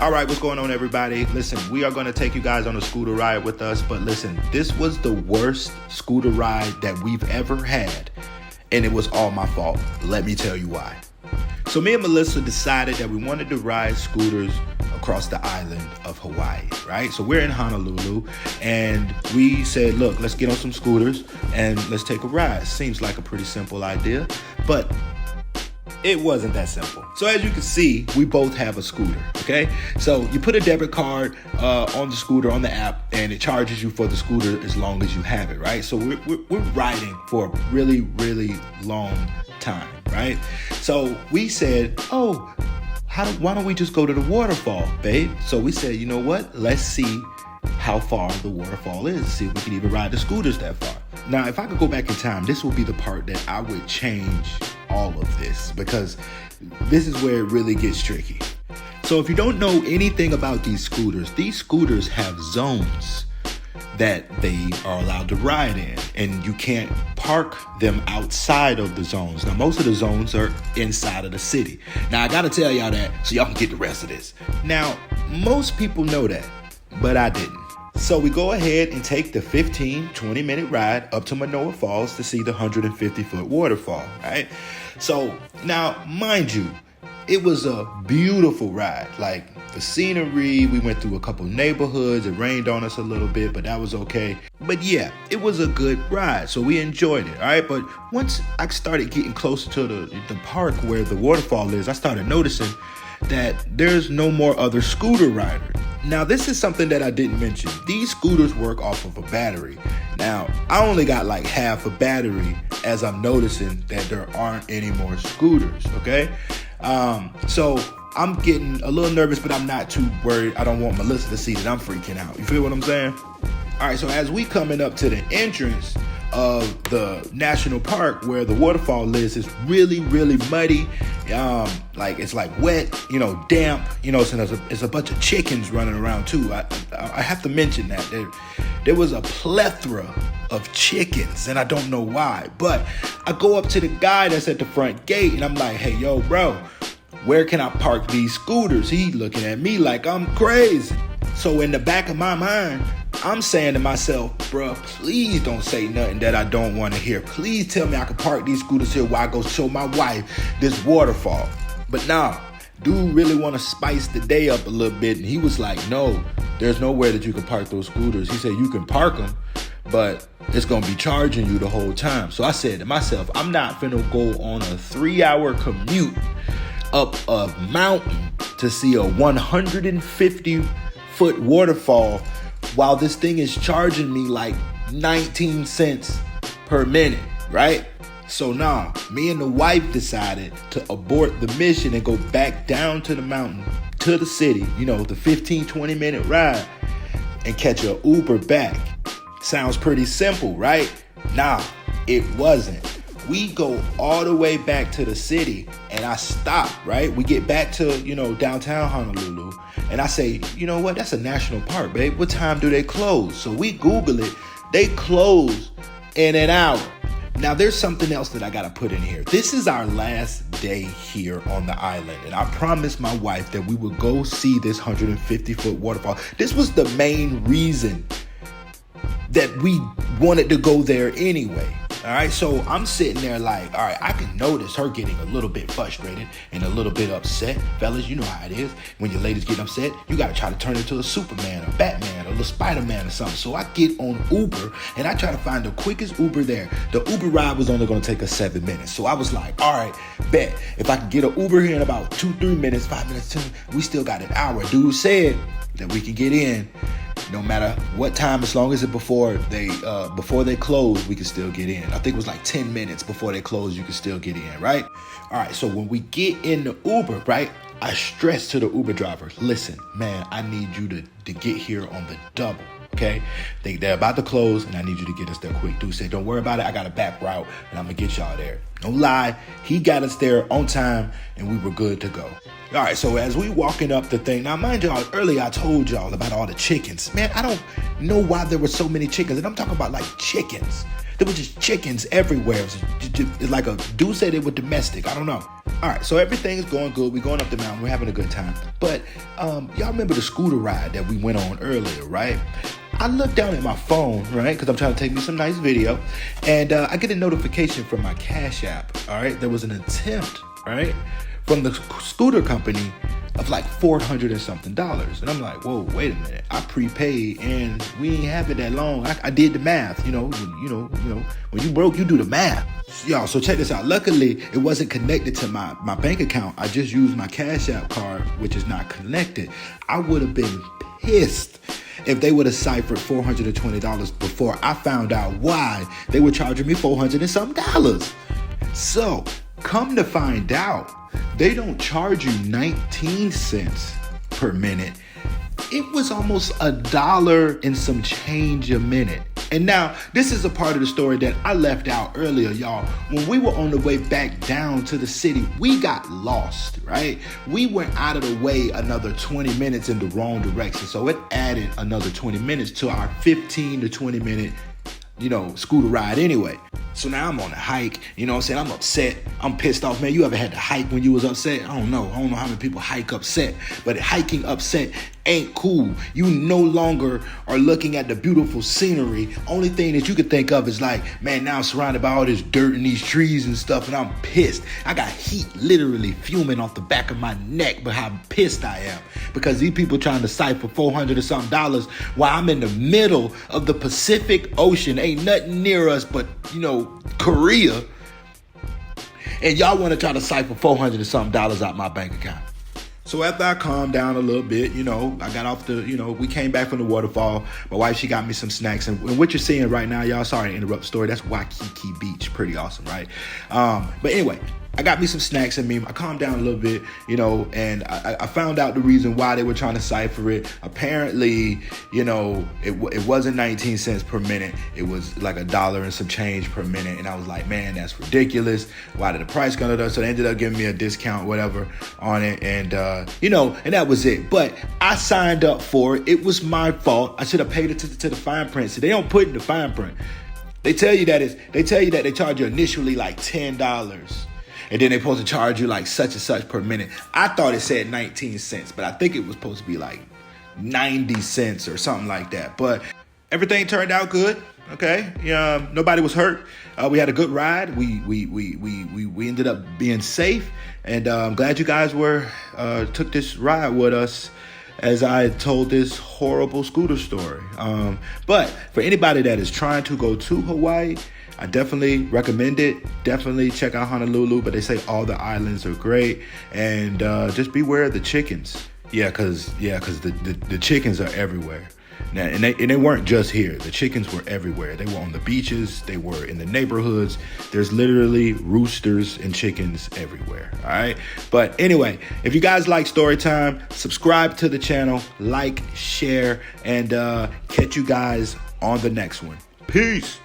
All right, what's going on, everybody? Listen, we are going to take you guys on a scooter ride with us, but listen, this was the worst scooter ride that we've ever had, and it was all my fault. Let me tell you why. So me and Melissa decided that we wanted to ride scooters across the island of Hawaii, right? So we're in Honolulu, and we said, look, let's get on some scooters and let's take a ride. Seems like a pretty simple idea, but it wasn't that simple. So as you can see, we both have a scooter, okay? So you put a debit card on the scooter, on the app, and it charges you for the scooter as long as you have it, right? So we're riding for a really, really long time, right? So we said, why don't we just go to the waterfall, babe? So we said, you know what? Let's see how far the waterfall is, see if we can even ride the scooters that far. Now, if I could go back in time, this would be the part that I would change all of this, because this is where it really gets tricky. So if you don't know anything about these scooters have zones that they are allowed to ride in, and you can't park them outside of the zones. Now, most of the zones are inside of the city. Now, I gotta tell y'all that so y'all can get the rest of this. Now, most people know that, but I didn't. So we go ahead and take the 15-20 minute ride up to Manoa Falls to see the 150-foot waterfall, right? So now, mind you, it was a beautiful ride. Like, the scenery, we went through a couple neighborhoods, it rained on us a little bit, but that was okay. But yeah, it was a good ride, so we enjoyed it, all right? But once I started getting closer to the park where the waterfall is, I started noticing that there's no more other scooter riders. Now, this is something that I didn't mention. These scooters work off of a battery. Now, I only got like half a battery as I'm noticing that there aren't any more scooters, okay? So I'm getting a little nervous, but I'm not too worried. I don't want Melissa to see that I'm freaking out. You feel what I'm saying? All right, so as we coming up to the entrance of the national park where the waterfall is, it's really, really muddy. It's like wet, damp, so there's a bunch of chickens running around too. I have to mention that there was a plethora of chickens, and I don't know why, but I go up to the guy that's at the front gate and I'm like, hey, yo, bro, where can I park these scooters? He looking at me like I'm crazy. So in the back of my mind, I'm saying to myself, bruh, please don't say nothing that I don't want to hear. Please tell me I can park these scooters here while I go show my wife this waterfall. But nah, dude really want to spice the day up a little bit. And he was like, no, there's nowhere that you can park those scooters. He said, you can park them, but it's going to be charging you the whole time. So I said to myself, I'm not finna go on a 3-hour commute up a mountain to see a 150-foot waterfall while this thing is charging me like 19 cents per minute, right? So now, me and the wife decided to abort the mission and go back down to the mountain, to the city, the 15-20 minute ride, and catch an Uber back. Sounds pretty simple, right? Nah, it wasn't. We go all the way back to the city, and I stop, right? We get back to, downtown Honolulu, and I say, you know what? That's a national park, babe. What time do they close? So we Google it. They close in an hour. Now, there's something else that I got to put in here. This is our last day here on the island, and I promised my wife that we would go see this 150-foot waterfall. This was the main reason that we wanted to go there anyway. All right, so I'm sitting there like, all right, I can notice her getting a little bit frustrated and a little bit upset. Fellas, you know how it is. When your ladies get upset, you got to try to turn into a Superman or Batman or a little Spider-Man or something. So I get on Uber and I try to find the quickest Uber there. The Uber ride was only going to take us 7 minutes. So I was like, all right, bet. If I can get an Uber here in about 2-3 minutes, 5 minutes, we still got an hour. Dude said that we can get in no matter what time, as long as it before they close, we can still get in. I think it was like 10 minutes before they close, you can still get in, right? All right, so when we get in the Uber, right, I stress to the Uber driver, listen, man, I need you to get here on the double, okay? They're about to close, and I need you to get us there quick. Dude said, don't worry about it. I got a back route, and I'm going to get y'all there. No lie, he got us there on time, and we were good to go. All right, so as we walking up the thing, now mind y'all, earlier I told y'all about all the chickens. Man, I don't know why there were so many chickens, and I'm talking about like chickens. There were just chickens everywhere. It was like a dude said they were domestic. I don't know. All right, so everything's going good. We're going up the mountain. We're having a good time. But y'all remember the scooter ride that we went on earlier, right? I look down at my phone, right, because I'm trying to take me some nice video, and I get a notification from my Cash App, all right? There was an attempt, right, from the scooter company of like $400 and something. And I'm like, whoa, wait a minute. I prepaid and we ain't have it that long. I did the math, you know, when you broke, you do the math. Y'all, so check this out. Luckily, it wasn't connected to my bank account. I just used my Cash App card, which is not connected. I would have been pissed if they would have ciphered $420 before I found out why they were charging me $400 and something. So, come to find out, they don't charge you 19 cents per minute. It was almost $1 and some change a minute. And now, this is a part of the story that I left out earlier, y'all. When we were on the way back down to the city, we got lost, right? We went out of the way another 20 minutes in the wrong direction. So it added another 20 minutes to our 15 to 20 minute, scooter ride anyway. So now I'm on a hike, you know what I'm saying? I'm upset. I'm pissed off, man. You ever had to hike when you was upset? I don't know how many people hike upset, but hiking upset ain't cool. You no longer are looking at the beautiful scenery. Only thing that you can think of is like, man, now I'm surrounded by all this dirt and these trees and stuff, and I'm pissed. I got heat literally fuming off the back of my neck, but how pissed I am because these people trying to cipher $400 or something while I'm in the middle of the Pacific Ocean. Ain't nothing near us but, Korea. And y'all want to try to cipher $400 or something out my bank account. So after I calmed down a little bit, I got off we came back from the waterfall. My wife, she got me some snacks. And what you're seeing right now, y'all, sorry to interrupt the story, that's Waikiki Beach. Pretty awesome, right? But anyway, I got me some snacks and I calmed down a little bit, and I found out the reason why they were trying to cipher it. Apparently, it wasn't 19 cents per minute. It was like $1 and some change per minute. And I was like, man, that's ridiculous. Why did the price go up? So they ended up giving me a discount, whatever, on it. And, and that was it. But I signed up for it. It was my fault. I should have paid it to the fine print. So they don't put in the fine print. They tell you that they charge you initially like $10. And then they're supposed to charge you like such and such per minute. I thought it said 19 cents, but I think it was supposed to be like 90 cents or something like that. But everything turned out good. Okay. Nobody was hurt. We had a good ride. We ended up being safe. And I'm glad you guys took this ride with us as I told this horrible scooter story. But for anybody that is trying to go to Hawaii, I definitely recommend it. Definitely check out Honolulu, but they say all the islands are great. And just beware of the chickens. Because the chickens are everywhere. Now, and they weren't just here. The chickens were everywhere. They were on the beaches. They were in the neighborhoods. There's literally roosters and chickens everywhere. All right. But anyway, if you guys like story time, subscribe to the channel, like, share, and catch you guys on the next one. Peace.